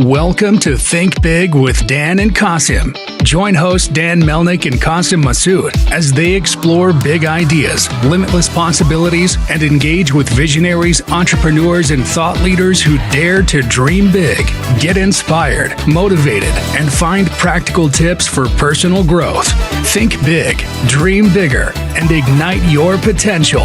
Welcome to Think Big with Dan and Qasim. Join hosts Dan Melnick and Qasim Masood as they explore big ideas, limitless possibilities, and engage with visionaries, entrepreneurs, and thought leaders who dare to dream big, get inspired, motivated, and find practical tips for personal growth. Think big, dream bigger, and ignite your potential.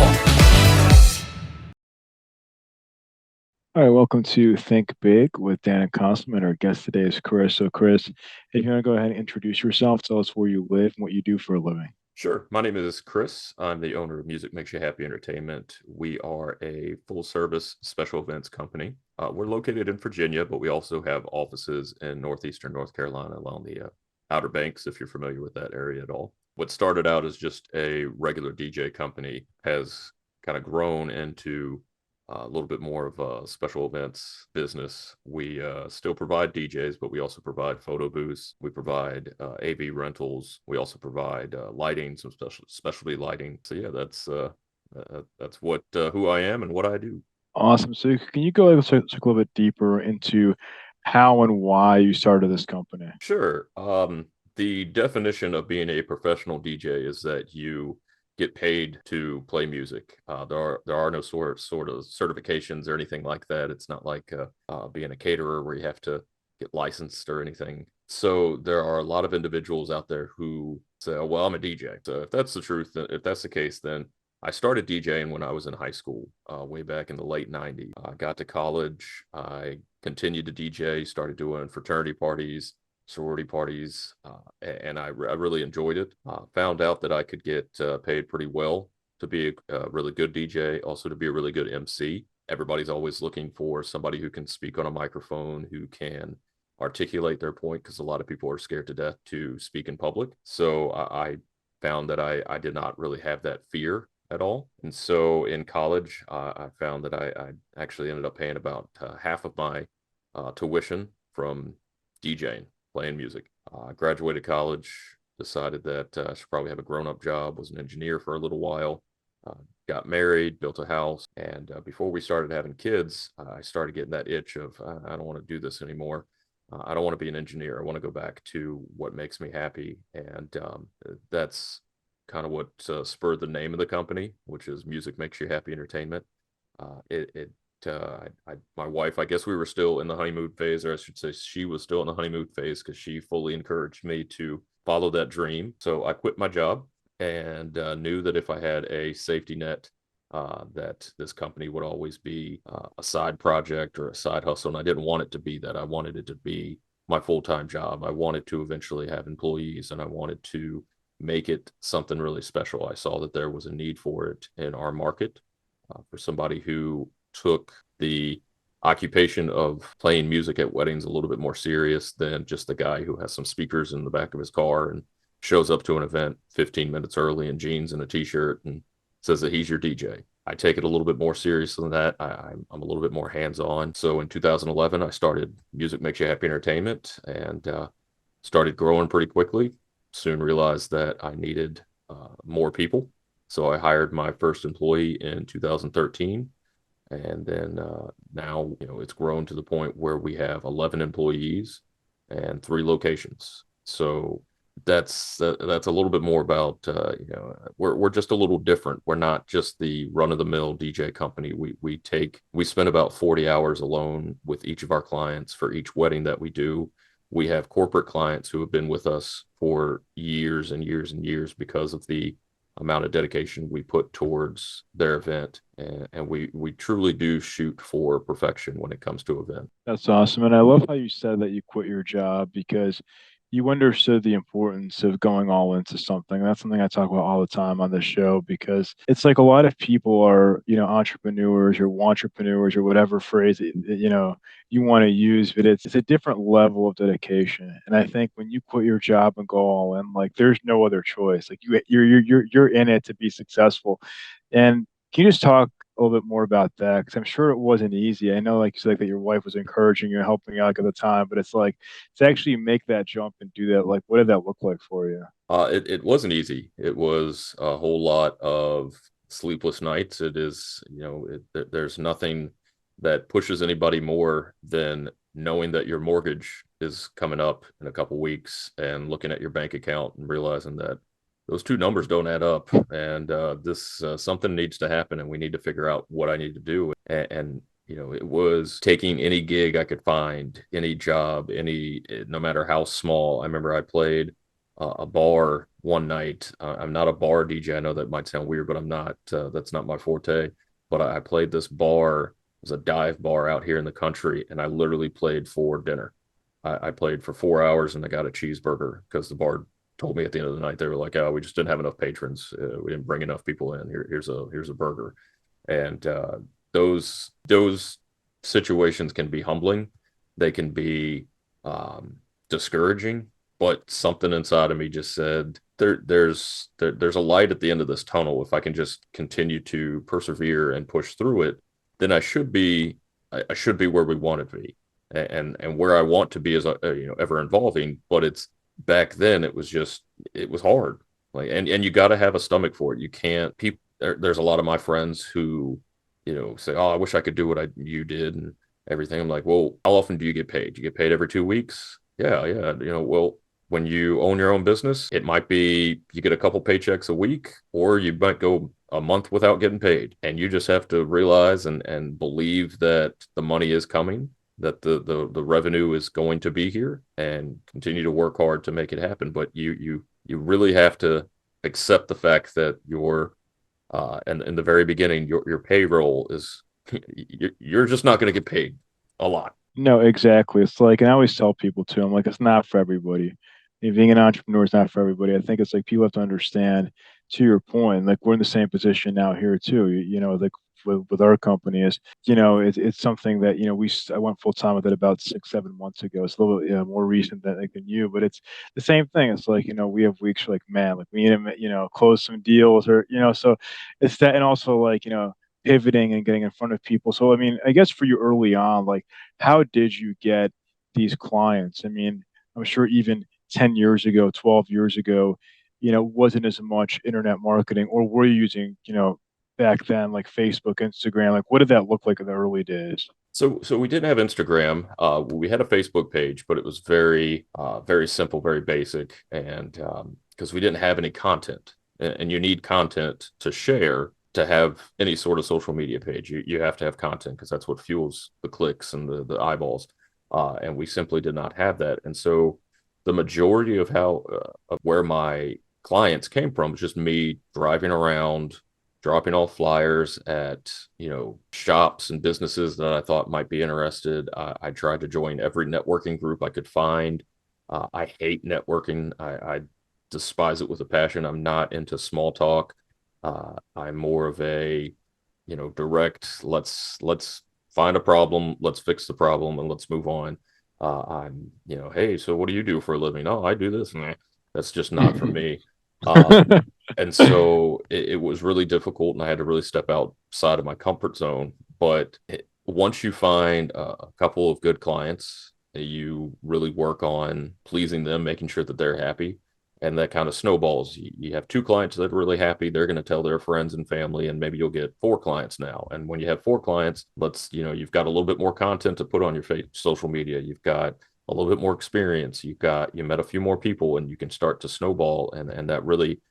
All right, welcome to Think Big with Dan and Qasim, and our guest today is Chris. So, Chris, if you want to go ahead and introduce yourself, tell us where you live and what you do for a living. Sure. My name is Chris. I'm the owner of Music Makes You Happy Entertainment. We are a full service special events company. We're located in Virginia, but we also have offices in northeastern North Carolina along the Outer Banks, if you're familiar with that area at all. What started out as just a regular DJ company has kind of grown into a little bit more of a special events business. We still provide DJs, but we also provide photo booths. We provide AV rentals. We also provide lighting, some specialty lighting. So yeah, that's what who I am and what I do. Awesome. So, can you go a little bit deeper into how and why you started this company? Sure. The definition of being a professional DJ is that you get paid to play music. There are no sort of certifications or anything like that. It's not like being a caterer where you have to get licensed or anything. So there are a lot of individuals out there who say, oh, well, I'm a DJ. So if that's the truth, if that's the case, then I started DJing when I was in high school, way back in the late 90s. I got to college. I continued to DJ, started doing fraternity parties, sorority parties, and I really enjoyed it. Found out that I could get paid pretty well to be a really good DJ, also to be a really good MC. Everybody's always looking for somebody who can speak on a microphone, who can articulate their point, because a lot of people are scared to death to speak in public. So I found that I did not really have that fear at all. And so in college, I found that I actually ended up paying about half of my tuition from DJing, playing music. I graduated college, decided that I should probably have a grown-up job, was an engineer for a little while, got married, built a house, and before we started having kids, I started getting that itch of, I don't want to do this anymore. I don't want to be an engineer. I want to go back to what makes me happy, and that's kind of what spurred the name of the company, which is Music Makes You Happy Entertainment. My wife, I guess we were still in the honeymoon phase, or I should say she was still in the honeymoon phase, because she fully encouraged me to follow that dream. So I quit my job and knew that if I had a safety net, that this company would always be a side project or a side hustle. And I didn't want it to be that. I wanted it to be my full-time job. I wanted to eventually have employees, and I wanted to make it something really special. I saw that there was a need for it in our market, for somebody who took the occupation of playing music at weddings a little bit more serious than just the guy who has some speakers in the back of his car and shows up to an event 15 minutes early in jeans and a t-shirt and says that he's your DJ. I take it a little bit more serious than that. I'm a little bit more hands-on. So in 2011, I started Music Makes You Happy Entertainment, and started growing pretty quickly. Soon realized that I needed more people. So I hired my first employee in 2013. And then now, it's grown to the point where we have 11 employees and 3 locations. So that's a little bit more about, we're just a little different. We're not just the run-of-the-mill DJ company. We spend about 40 hours alone with each of our clients for each wedding that we do. We have corporate clients who have been with us for years and years and years because of the amount of dedication we put towards their event, and we truly do shoot for perfection when it comes to event. That's awesome. And I love how you said that you quit your job because you understood the importance of going all into something. That's something I talk about all the time on this show, because it's like a lot of people are, entrepreneurs or entrepreneurs or whatever phrase that, you want to use, but it's a different level of dedication. And I think when you quit your job and go all in, like there's no other choice. Like you're in it to be successful. And can you just talk a little bit more about that? Because I'm sure it wasn't easy. I know, like you said, that your wife was encouraging you and helping you out at the time, but it's like to actually make that jump and do that. Like, what did that look like for you? It wasn't easy. It was a whole lot of sleepless nights. It is, there's nothing that pushes anybody more than knowing that your mortgage is coming up in a couple weeks and looking at your bank account and realizing that those two numbers don't add up, and this something needs to happen, and we need to figure out what I need to do. And it was taking any gig I could find, any job, no matter how small. I remember I played a bar one night. I'm not a bar DJ. I know that might sound weird, but I'm not. That's not my forte. But I played this bar. It was a dive bar out here in the country, and I literally played for dinner. I played for 4 hours, and I got a cheeseburger because the bar told me at the end of the night, they were like, "Oh, we just didn't have enough patrons. We didn't bring enough people in. Here's a burger." And those situations can be humbling. They can be discouraging. But something inside of me just said, there's a light at the end of this tunnel. If I can just continue to persevere and push through it, then I should be where we want to be, and where I want to be is ever evolving. But it's back then it was hard. Like, and you got to have a stomach for it. You can't. There's a lot of my friends who say, "Oh, I wish I could do what you did," and everything. I'm like, "Well, how often do you get paid? You get paid every 2 weeks?" Yeah. Well, when you own your own business, it might be you get a couple paychecks a week, or you might go a month without getting paid. And you just have to realize and believe that the money is coming, that the revenue is going to be here, and continue to work hard to make it happen. But you really have to accept the fact that and in the very beginning, your payroll is you're just not going to get paid a lot. No, exactly. It's like, and I always tell people too, I'm like, it's not for everybody. Being an entrepreneur is not for everybody. I think it's like people have to understand, to your point, like we're in the same position now here too. Like with our company is, it's something that, I went full time with it about 6, 7 months ago. It's a little bit more recent than you, but it's the same thing. It's like, we have weeks like, man, like we need to, close some deals or, so it's that. And also like, pivoting and getting in front of people. So, I mean, I guess for you early on, like, how did you get these clients? I mean, I'm sure even 10 years ago, 12 years ago, wasn't as much internet marketing, or were you using, back then, like Facebook, Instagram? Like, what did that look like in the early days? So we didn't have Instagram. We had a Facebook page, but it was very, very simple, very basic, and because we didn't have any content, and you need content to share to have any sort of social media page. You have to have content because that's what fuels the clicks and the eyeballs. And we simply did not have that. And so the majority of of where my clients came from was just me driving around, dropping off flyers at, shops and businesses that I thought might be interested. I tried to join every networking group I could find. I hate networking. I despise it with a passion. I'm not into small talk. I'm more of a, direct, let's find a problem, let's fix the problem, and let's move on. I'm, hey, so what do you do for a living? Oh, I do this. Nah, that's just not for me. And so it was really difficult, and I had to really step outside of my comfort zone. But once you find a couple of good clients, you really work on pleasing them, making sure that they're happy. And that kind of snowballs. You have 2 clients that are really happy. They're going to tell their friends and family, and maybe you'll get 4 clients now. And when you have 4 clients, you've got a little bit more content to put on your social media. You've got a little bit more experience. You met a few more people, and you can start to snowball. And that really,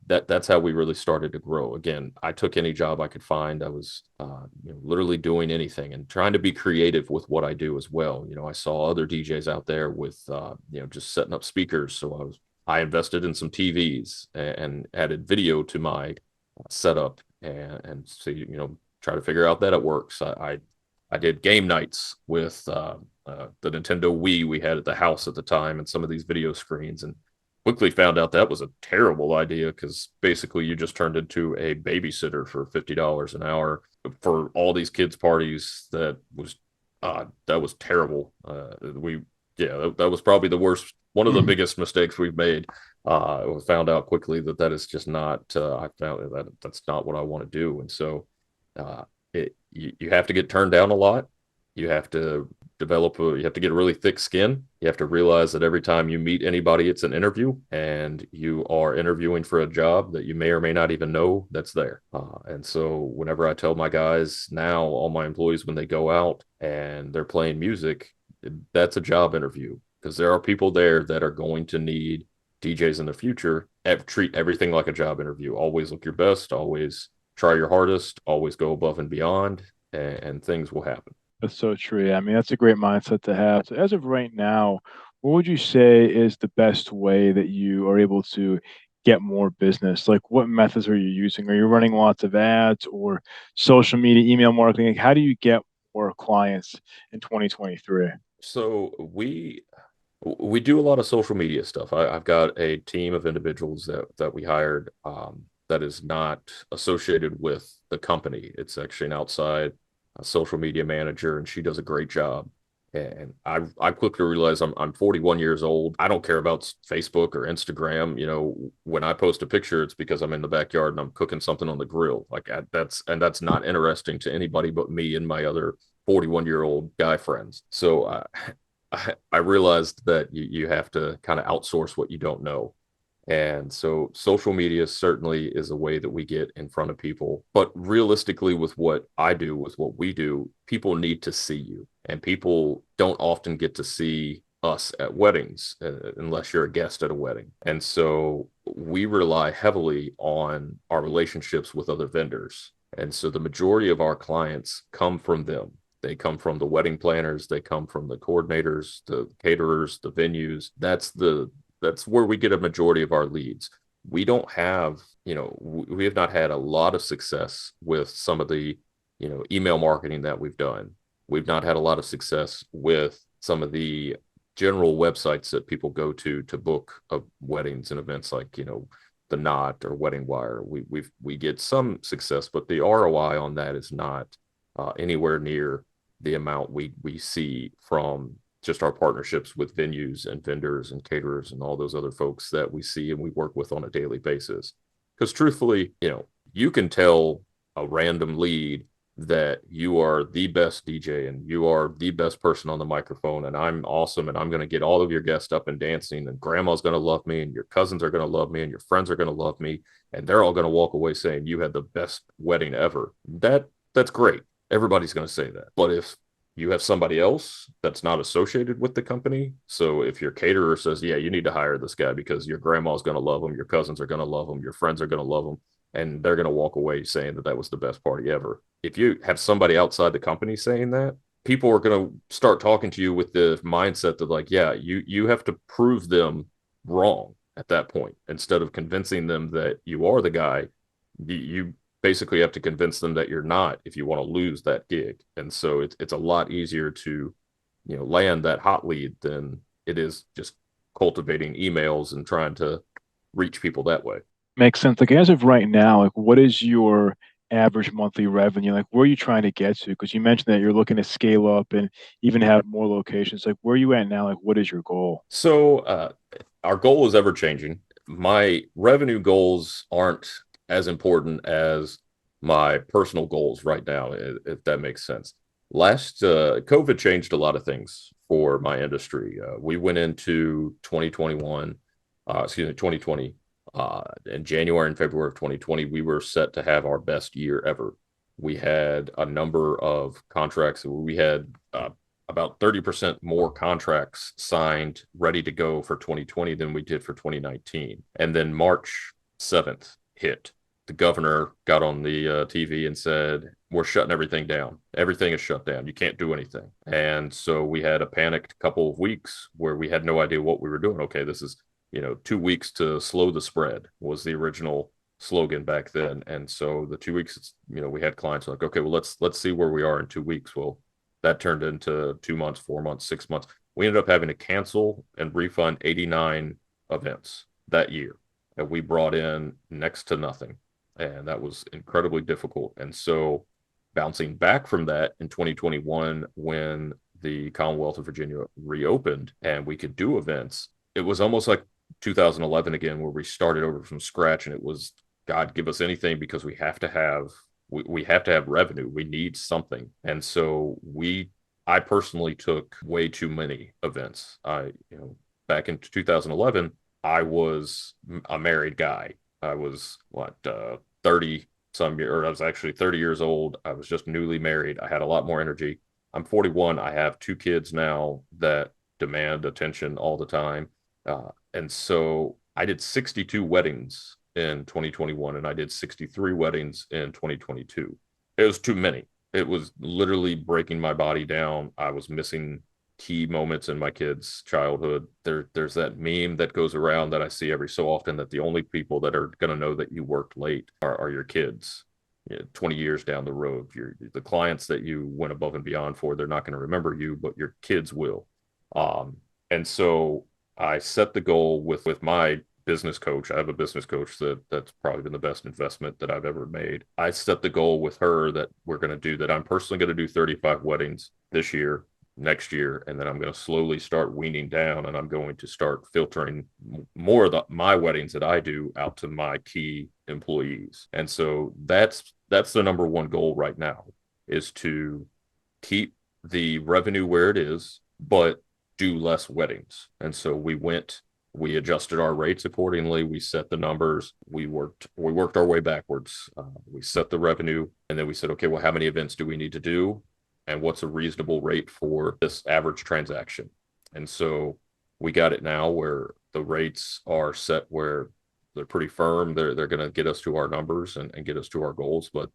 that's how we really started to grow. Again, I took any job I could find. I was, literally doing anything and trying to be creative with what I do as well. I saw other DJs out there with, just setting up speakers. So I invested in some TVs and added video to my setup, and so try to figure out that it works. I did game nights with the Nintendo Wii we had at the house at the time, and some of these video screens, and quickly found out that was a terrible idea because basically you just turned into a babysitter for $50 an hour for all these kids' parties. That was terrible. That was probably the worst. One of the biggest mistakes we've made. We found out quickly that is just not. I found that's not what I want to do, and so you have to get turned down a lot. You have to you have to get a really thick skin. You have to realize that every time you meet anybody, it's an interview, and you are interviewing for a job that you may or may not even know that's there. And so whenever I tell my guys now, all my employees, when they go out and they're playing music, that's a job interview, because there are people there that are going to need DJs in the future. Treat everything like a job interview. Always look your best, always try your hardest, always go above and beyond, and things will happen. That's so true. Yeah, I mean, that's a great mindset to have. So as of right now, what would you say is the best way that you are able to get more business? Like, what methods are you using? Are you running lots of ads or social media, email marketing? Like, how do you get more clients in 2023? So we do a lot of social media stuff. I've got a team of individuals that we hired, that is not associated with the company. It's actually an outside social media manager, and she does a great job. And I quickly realized I'm 41 years old. I don't care about Facebook or Instagram. When I post a picture, it's because I'm in the backyard and I'm cooking something on the grill. That's not interesting to anybody but me and my other 41-year-old guy friends. So I realized that you have to kind of outsource what you don't know. And so social media certainly is a way that we get in front of people. But realistically, with what I do, with what we do, people need to see you. And people don't often get to see us at weddings, unless you're a guest at a wedding. And so we rely heavily on our relationships with other vendors. And so the majority of our clients come from them. They come from the wedding planners, they come from the coordinators, the caterers, the venues. That's where we get a majority of our leads. We don't have, we have not had a lot of success with some of the, email marketing that we've done. We've not had a lot of success with some of the general websites that people go to book weddings and events, like, the Knot or Wedding Wire. We get some success, but the ROI on that is not anywhere near the amount we see from just our partnerships with venues and vendors and caterers and all those other folks that we see and we work with on a daily basis. Because truthfully, you can tell a random lead that you are the best DJ and you are the best person on the microphone, and I'm awesome, and I'm going to get all of your guests up and dancing, and grandma's going to love me, and your cousins are going to love me, and your friends are going to love me, and they're all going to walk away saying you had the best wedding ever. That's great. Everybody's going to say that. But if you have somebody else that's not associated with the company, so if your caterer says, yeah, you need to hire this guy because your grandma's going to love him, your cousins are going to love him, your friends are going to love him, and they're going to walk away saying that was the best party ever. If you have somebody outside the company saying that, people are going to start talking to you with the mindset that, like, yeah, you have to prove them wrong at that point. Instead of convincing them that you are the guy, you basically have to convince them that you're not, if you want to lose that gig. And so it's a lot easier to, land that hot lead than it is just cultivating emails and trying to reach people that way. Makes sense. Like, as of right now, like, what is your average monthly revenue? Like, where are you trying to get to? Because you mentioned that you're looking to scale up and even have more locations. Like, where are you at now? Like, what is your goal? So our goal is ever changing. My revenue goals aren't as important as my personal goals right now, if that makes sense. COVID changed a lot of things for my industry. We went into 2020, in January and February of 2020, we were set to have our best year ever. We had a number of contracts. We had about 30% more contracts signed, ready to go for 2020 than we did for 2019. And then March 7th hit. The governor got on the TV and said, we're shutting everything down. Everything is shut down. You can't do anything. And so we had a panicked couple of weeks where we had no idea what we were doing. Okay, this is 2 weeks to slow the spread was the original slogan back then. And so the 2 weeks, we had clients like, okay, well, let's see where we are in 2 weeks. Well, that turned into 2 months, 4 months, 6 months. We ended up having to cancel and refund 89 events that year. And we brought in next to nothing. And that was incredibly difficult. And so bouncing back from that in 2021, when the Commonwealth of Virginia reopened and we could do events, it was almost like 2011 again, where we started over from scratch, and it was, God, give us anything, because we have to have revenue. We need something. And so I personally took way too many events. Back in 2011, I was a married guy. I was 30 some year, or I was actually 30 years old. I was just newly married. I had a lot more energy. I'm 41. I have 2 kids now that demand attention all the time. And so I did 62 weddings in 2021 and I did 63 weddings in 2022. It was too many. It was literally breaking my body down. I was missing key moments in my kids' childhood. There's that meme that goes around that I see every so often that the only people that are going to know that you worked late are your kids. 20 years down the road, the clients that you went above and beyond for, they're not going to remember you, but your kids will. And so I set the goal with my business coach. I have a business coach that's probably been the best investment that I've ever made. I set the goal with her that we're going to do that. I'm personally going to do 35 weddings this year, next year, and then I'm going to slowly start weaning down, and I'm going to start filtering more of my weddings that I do out to my key employees. And so that's the number one goal right now, is to keep the revenue where it is, but do less weddings. And so we adjusted our rates accordingly. We set the numbers. We worked our way backwards. We set the revenue, and then we said, okay, well, how many events do we need to do? And what's a reasonable rate for this average transaction? And so we got it now where the rates are set where they're pretty firm. They're going to get us to our numbers and get us to our goals. But,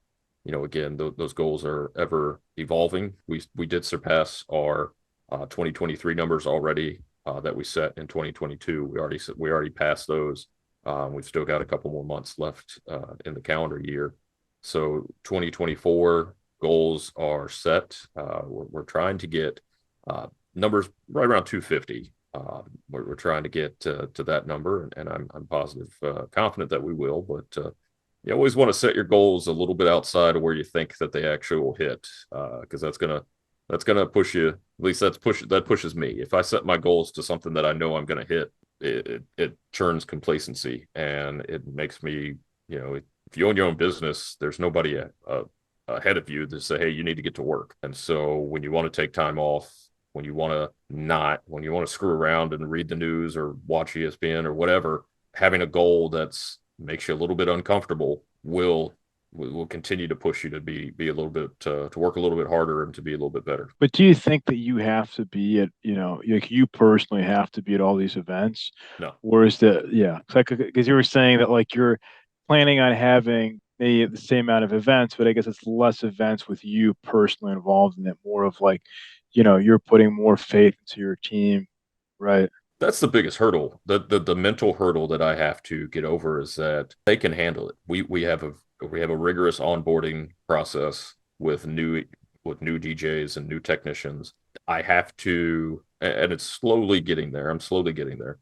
again, those goals are ever evolving. We did surpass our 2023 numbers already that we set in 2022. We already passed those. We've still got a couple more months left in the calendar year. So 2024 goals are set. We're trying to get numbers right around 250. We're trying to get to that number, and I'm positive, confident that we will. But you always want to set your goals a little bit outside of where you think that they actually will hit, because that's gonna push you. At least that pushes me. If I set my goals to something that I know I'm gonna hit, it churns complacency, and it makes me, if you own your own business, there's nobody ahead of you to say, hey, you need to get to work. And so when you want to take time off, when you want to screw around and read the news or watch ESPN or whatever, having a goal that's makes you a little bit uncomfortable will continue to push you to be a little bit to work a little bit harder and to be a little bit better. But do you think that you have to be at, like you personally have to be at all these events? No. Or is because you were saying that like you're planning on having maybe the same amount of events, but I guess it's less events with you personally involved in it, more of like, you're putting more faith into your team, right? That's the biggest hurdle. The mental hurdle that I have to get over is that they can handle it. We have a rigorous onboarding process with new DJs and new technicians. I have to, and it's slowly getting there. I'm slowly getting there.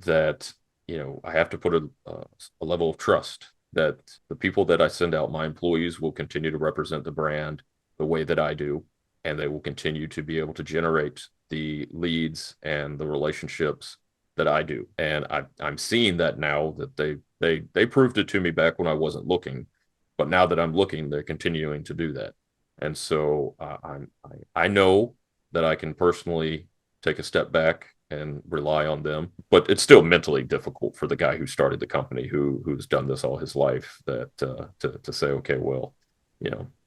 That I have to put a level of trust that the people that I send out, my employees, will continue to represent the brand the way that I do, and they will continue to be able to generate the leads and the relationships that I do. And I'm seeing that now, that they proved it to me back when I wasn't looking, but now that I'm looking, they're continuing to do that. And so I know that I can personally take a step back and rely on them, but it's still mentally difficult for the guy who started the company, who's done this all his life, that to say, okay, well,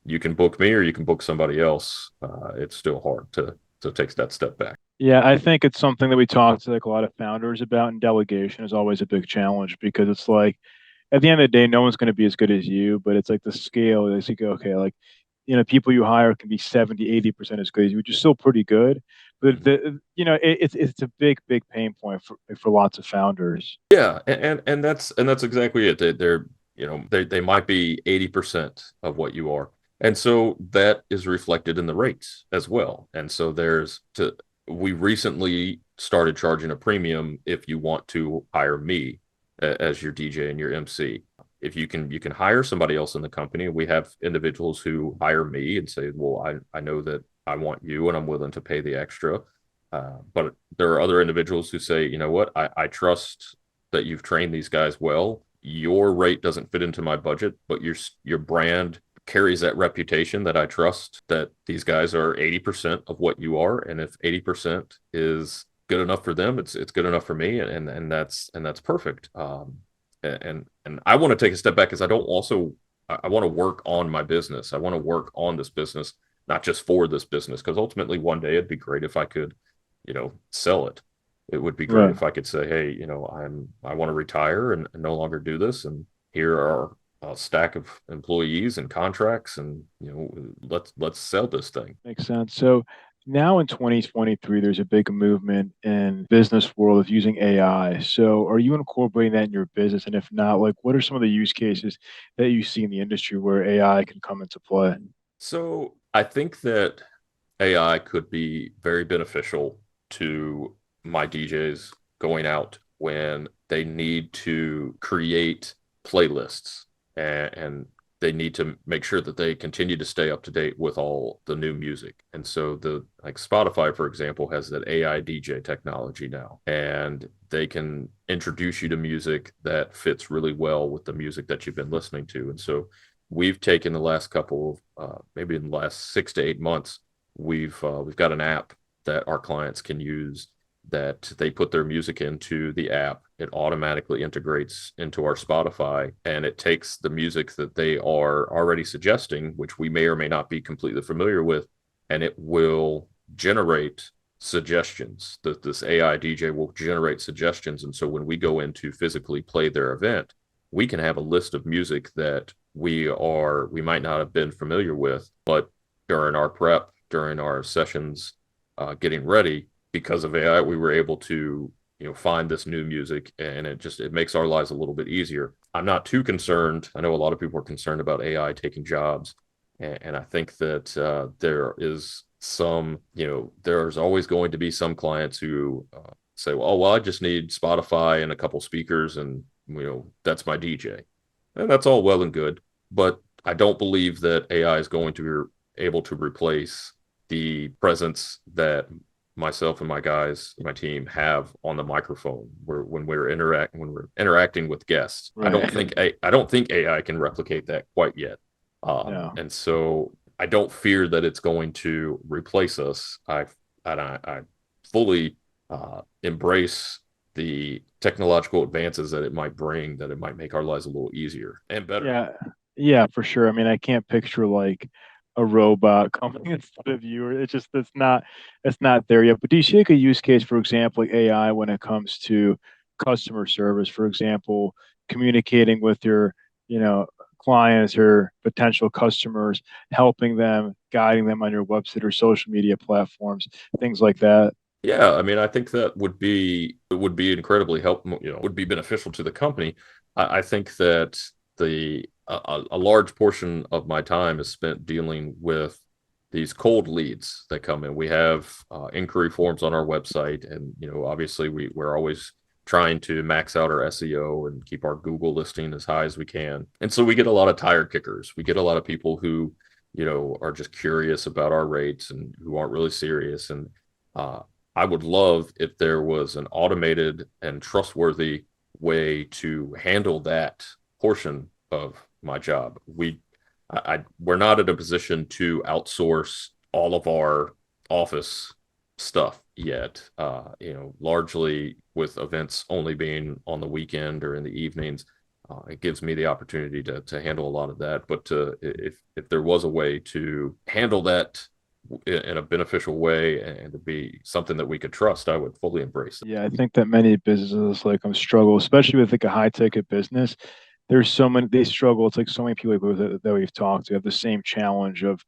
you can book me or you can book somebody else. It's still hard to take that step back. Yeah, I think it's something that we talk to like a lot of founders about, and delegation is always a big challenge, because it's like at the end of the day, no one's going to be as good as you, but it's like the scale is like, okay, like, people you hire can be 70-80% as good as you, which is still pretty good. But it's a big pain point for lots of founders. Yeah, and that's exactly it. They might be 80% of what you are. And so that is reflected in the rates as well. And so we recently started charging a premium if you want to hire me as your DJ and your MC. If you can hire somebody else in the company. We have individuals who hire me and say, well, I know that I want you and I'm willing to pay the extra. But there are other individuals who say, you know what, I trust that you've trained these guys well. Your rate doesn't fit into my budget, but your brand carries that reputation that I trust that these guys are 80% of what you are. And if 80% is good enough for them, it's good enough for me. And that's perfect. And I want to take a step back, because I want to work on my business. I want to work on this business not just for this business, because ultimately one day it'd be great if I could, sell it. It would be great Right. if I could say, hey, I want to retire and no longer do this, and here are a stack of employees and contracts, and let's sell this thing. Makes sense. So now in 2023, there's a big movement in business world of using AI. So are you incorporating that in your business? And if not, like what are some of the use cases that you see in the industry where AI can come into play? So I think that AI could be very beneficial to my DJs going out when they need to create playlists, and they need to make sure that they continue to stay up to date with all the new music. And so like Spotify, for example, has that AI DJ technology now, and they can introduce you to music that fits really well with the music that you've been listening to. And so we've taken the last couple of maybe in the last 6 to 8 months, we've got an app that our clients can use, that they put their music into the app. It automatically integrates into our Spotify, and it takes the music that they are already suggesting, which we may or may not be completely familiar with, and it will generate suggestions. That this AI DJ will generate suggestions. And so when we go in to physically play their event, we can have a list of music that we might not have been familiar with, but during our prep, during our sessions, getting ready, because of AI, we were able to find this new music, and it makes our lives a little bit easier. I'm not too concerned. I know a lot of people are concerned about AI taking jobs, and I think that there is there's always going to be some clients who say, well, I just need Spotify and a couple speakers, and that's my DJ. And that's all well and good, but I don't believe that AI is going to be able to replace the presence that myself and my guys, my team, have on the microphone when we're interacting with guests. Right. I don't think AI can replicate that quite yet. No. And so I don't fear that it's going to replace us. I fully embrace the technological advances that it might bring, that it might make our lives a little easier and better. Yeah. Yeah, for sure. I mean, I can't picture like a robot coming instead of you. Or it's just it's not there yet. But do you see like a use case, for example, like AI when it comes to customer service, for example, communicating with your, you know, clients or potential customers, helping them, guiding them on your website or social media platforms, things like that? Yeah, I mean, I think that would be incredibly would be beneficial to the company. I think that a large portion of my time is spent dealing with these cold leads that come in. We have inquiry forms on our website, and obviously we're always trying to max out our SEO and keep our Google listing as high as we can. And so we get a lot of tire kickers. We get a lot of people who are just curious about our rates and who aren't really serious. And uh, I would love if there was an automated and trustworthy way to handle that portion of my job. We're not in a position to outsource all of our office stuff yet. Largely with events only being on the weekend or in the evenings, it gives me the opportunity to handle a lot of that. But if there was a way to handle that in a beneficial way and to be something that we could trust, I would fully embrace it. Yeah, I think that many businesses like struggle, especially with like a high ticket business. There's so many they struggle. It's like so many people that we've talked to have the same challenge of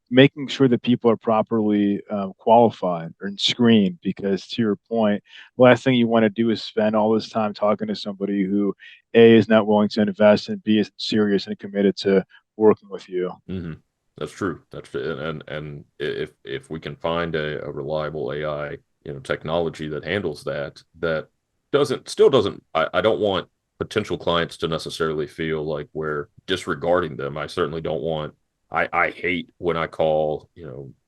making sure that people are properly qualified and screened. Because to your point, the last thing you want to do is spend all this time talking to somebody who A is not willing to invest and B is serious and committed to working with you. Mm-hmm. That's true. That's true. And if we can find a reliable AI, technology that handles that, that doesn't. I don't want potential clients to necessarily feel like we're disregarding them. I certainly don't want. I hate when I call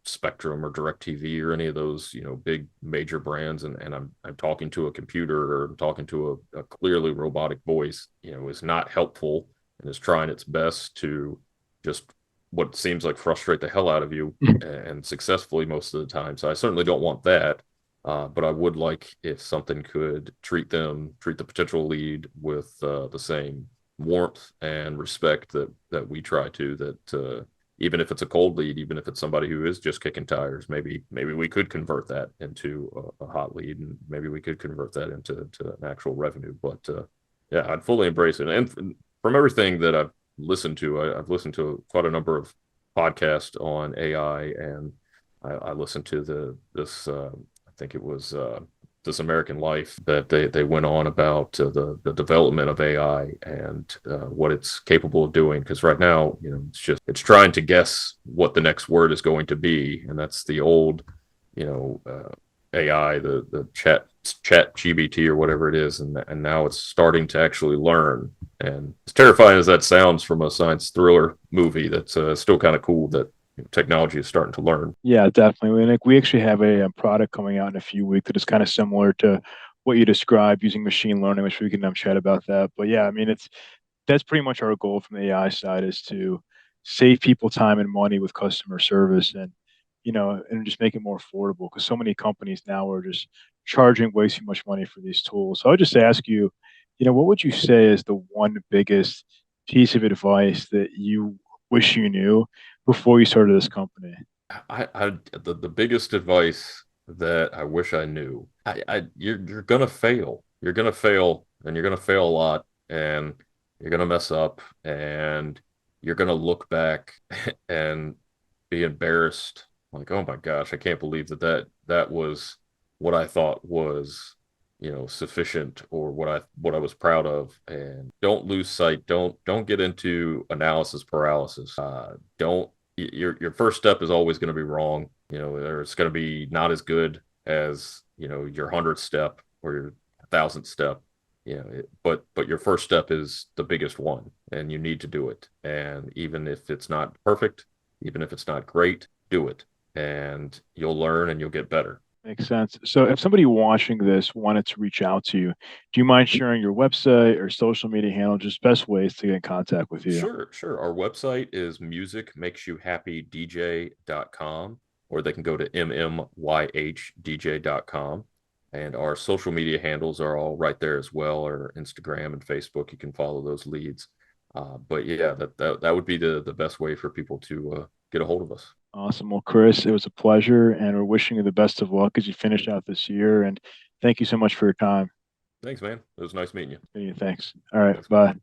Spectrum or DirecTV or any of those big major brands, and I'm talking to a computer or I'm talking to a clearly robotic voice. Is not helpful and is trying its best to just what seems like frustrate the hell out of you, and successfully most of the time. So I certainly don't want that. But I would like if something could treat the potential lead with the same warmth and respect that we try to, that even if it's a cold lead, even if it's somebody who is just kicking tires, maybe we could convert that into a hot lead, and maybe we could convert that into an actual revenue. But yeah, I'd fully embrace it. And from everything that I've listened to, I've listened to quite a number of podcasts on AI, and I listened to I think it was This American Life, that they went on about the development of AI and what it's capable of doing. Because right now, it's trying to guess what the next word is going to be, and that's the old, AI, the chat GBT or whatever it is, and now it's starting to actually learn. And as terrifying as that sounds from a science thriller movie, that's still kind of cool that technology is starting to learn. Yeah, definitely. Like we actually have a product coming out in a few weeks that is kind of similar to what you described using machine learning, which we can chat about that. But yeah, I mean, that's pretty much our goal from the AI side, is to save people time and money with customer service, and and just make it more affordable, because so many companies now are just charging way too much money for these tools. So I would just ask you, what would you say is the one biggest piece of advice that you wish you knew before you started this company? The biggest advice that I wish I knew, you're gonna fail. You're gonna fail, and you're gonna fail a lot, and you're gonna mess up, and you're gonna look back and be embarrassed, like, oh my gosh, I can't believe that was what I thought was, sufficient, or what I was proud of. And don't lose sight. Don't get into analysis paralysis. Don't Your first step is always going to be wrong, or it's going to be not as good as, your 100th step or your 1,000th step. But your first step is the biggest one, and you need to do it. And even if it's not perfect, even if it's not great, do it, and you'll learn and you'll get better. Makes sense. So if somebody watching this wanted to reach out to you, do you mind sharing your website or social media handle, just best ways to get in contact with you? Sure. Our website is musicmakesyohappydj.com, or they can go to mmyhdj.com. And our social media handles are all right there as well, or Instagram and Facebook. You can follow those leads. But yeah, that would be the best way for people to get a hold of us. Awesome. Well, Chris, it was a pleasure, and we're wishing you the best of luck as you finish out this year. And thank you so much for your time. Thanks, man. It was nice meeting you. Thanks. All right. Thanks. Bye.